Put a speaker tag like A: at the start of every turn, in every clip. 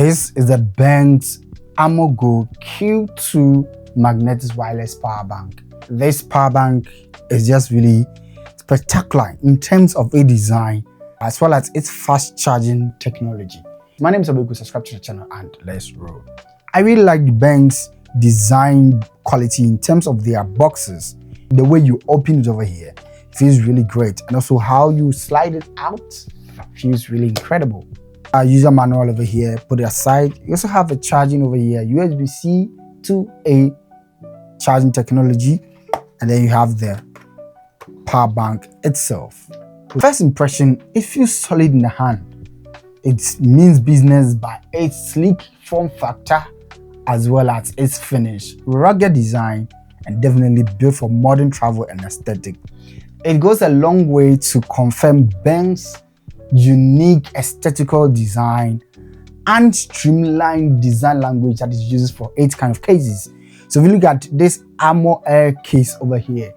A: This is the Benks Armor Go Qi2 magnetic wireless power bank. This power bank is just really spectacular in terms of its design as well as its fast charging technology. My name is Abeku, subscribe to the channel and let's roll. I really like the Benks design quality in terms of their boxes. The way you open it over here feels really great, and also how you slide it out feels really incredible. User manual over here, put it aside. You also have a charging over here, USB-C to A charging technology, and then you have the power bank itself. First impression, it feels solid in the hand. It means business by its sleek form factor as well as its finish, rugged design, and definitely built for modern travel and aesthetic. It goes a long way to confirm Benks' unique aesthetical design and streamlined design language that is used for 8 kind of cases. So if you look at this Armor Air case over here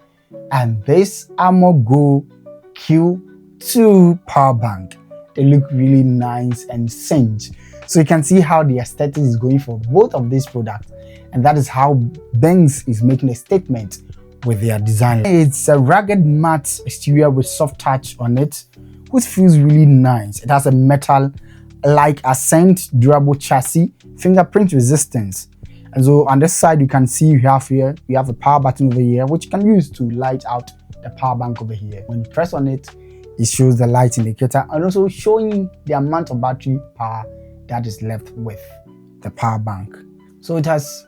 A: and this Armor Go Qi2 power bank, they look really nice and cinch. So you can see how the aesthetic is going for both of these products, and that is how Benks is making a statement with their design. It's a rugged matte exterior with soft touch on it, which feels really nice. It has a metal-like accent, durable chassis, fingerprint resistance. And so on this side, you can see you have a power button over here, which you can use to light out the power bank over here. When you press on it, it shows the light indicator and also showing the amount of battery power that is left with the power bank. So it has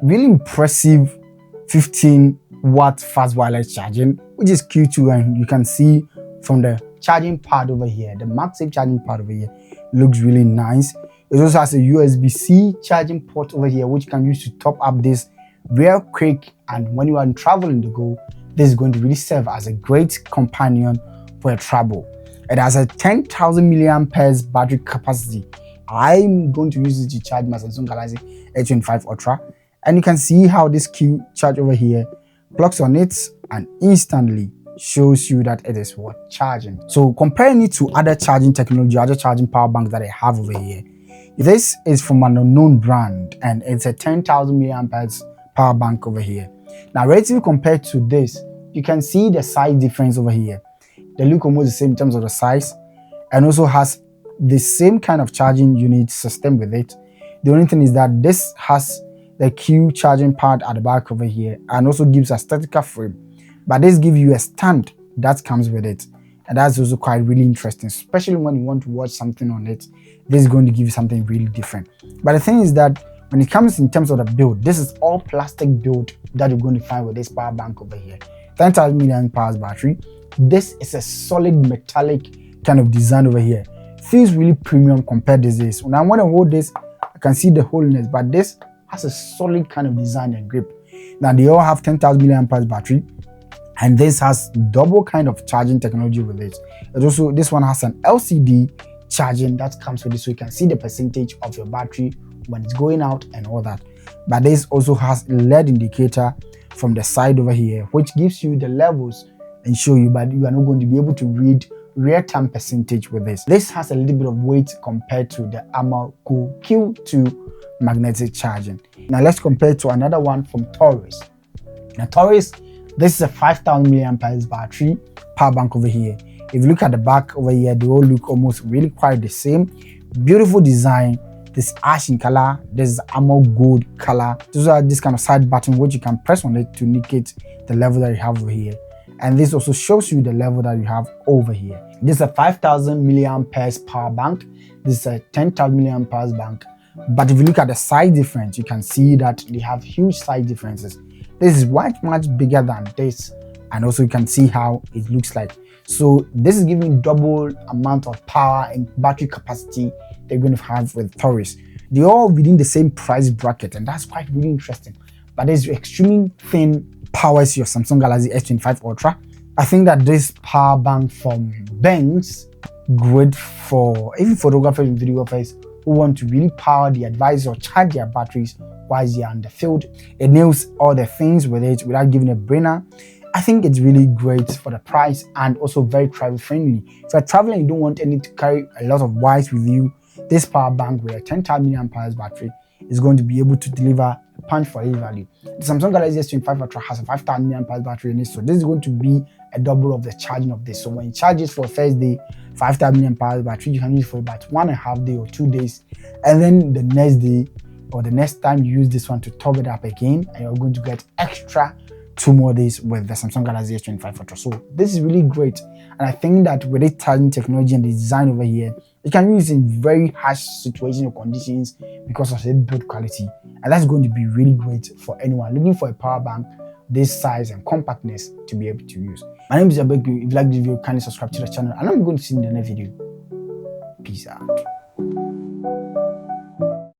A: really impressive 15-watt fast wireless charging, which is Qi2, and you can see from the charging pad over here, the MagSafe charging pad over here looks really nice. It also has a USB-C charging port over here, which you can use to top up this real quick, and when you are in travel on the go, this is going to really serve as a great companion for a travel. It has a 10,000 milliamperes battery capacity. I'm going to use it to charge my Samsung Galaxy S25 Ultra, and you can see how this Q charge over here plugs on it and instantly shows you that it is worth charging. So comparing it to other charging technology, other charging power banks that I have over here, this is from an unknown brand and it's a 10,000 milliamperes power bank over here. Now relatively compared to this, you can see the size difference over here. They look almost the same in terms of the size, and also has the same kind of charging unit system with it. The only thing is that this has the Q charging pad at the back over here and also gives a statical frame, but this gives you a stand that comes with it, and that's also quite really interesting, especially when you want to watch something on it. This is going to give you something really different. But the thing is that when it comes in terms of the build, this is all plastic build that you're going to find with this power bank over here. 10,000 milliamp battery. This is a solid metallic kind of design over here. Feels really premium compared to this. When I want to hold this, I can see the holiness, but this has a solid kind of design and grip. Now they all have 10,000 milliamp battery, and this has double kind of charging technology with it. It also, this one has an LCD charging that comes with it, so you can see the percentage of your battery when it's going out and all that. But this also has a LED indicator from the side over here, which gives you the levels and show you, but you are not going to be able to read real-time percentage with this. This has a little bit of weight compared to the Armor Go Qi2 magnetic charging. Now let's compare to another one from Taurus. Now Taurus, this is a 5,000 milliamperes battery power bank over here. If you look at the back over here, they all look almost really quite the same. Beautiful design. This ash in color, this is Armor Gold color. These are this kind of side button which you can press on it to indicate the level that you have over here. And this also shows you the level that you have over here. This is a 5,000 milliamperes power bank. This is a 10,000 milliamperes bank. But if you look at the size difference, you can see that they have huge size differences. This is much bigger than this, and also you can see how it looks like. So this is giving double amount of power and battery capacity they're going to have with Taurus. They're all within the same price bracket, and that's quite really interesting. But this extremely thin powers your Samsung Galaxy S25 Ultra. I think that this power bank from Benks, great for even photographers and videographers who want to really power the device or charge their batteries while they are on the field. It nails all the things with it without giving a brainer. I think it's really great for the price and also very travel friendly. If you're traveling, you don't want any to carry a lot of wires with you, this power bank with a 10,000 mAh battery is going to be able to deliver a punch for its value. The Samsung Galaxy S25 Ultra has a 5,000 mAh battery in it, so this is going to be a double of the charging of this. So when you charge it for first day, 5,000 mAh battery, you can use it for about 1.5 days or 2 days, and then the next day or the next time you use this one to top it up again, and you're going to get extra 2 more days with the Samsung Galaxy S25 Ultra. So this is really great, and I think that with this charging technology and the design over here, you can use it in very harsh situations or conditions because of the build quality, and that's going to be really great for anyone looking for a power bank this size and compactness to be able to use. My name is Benks. If you like this video, kindly subscribe to the channel, and I'm going to see you in the next video. Peace out.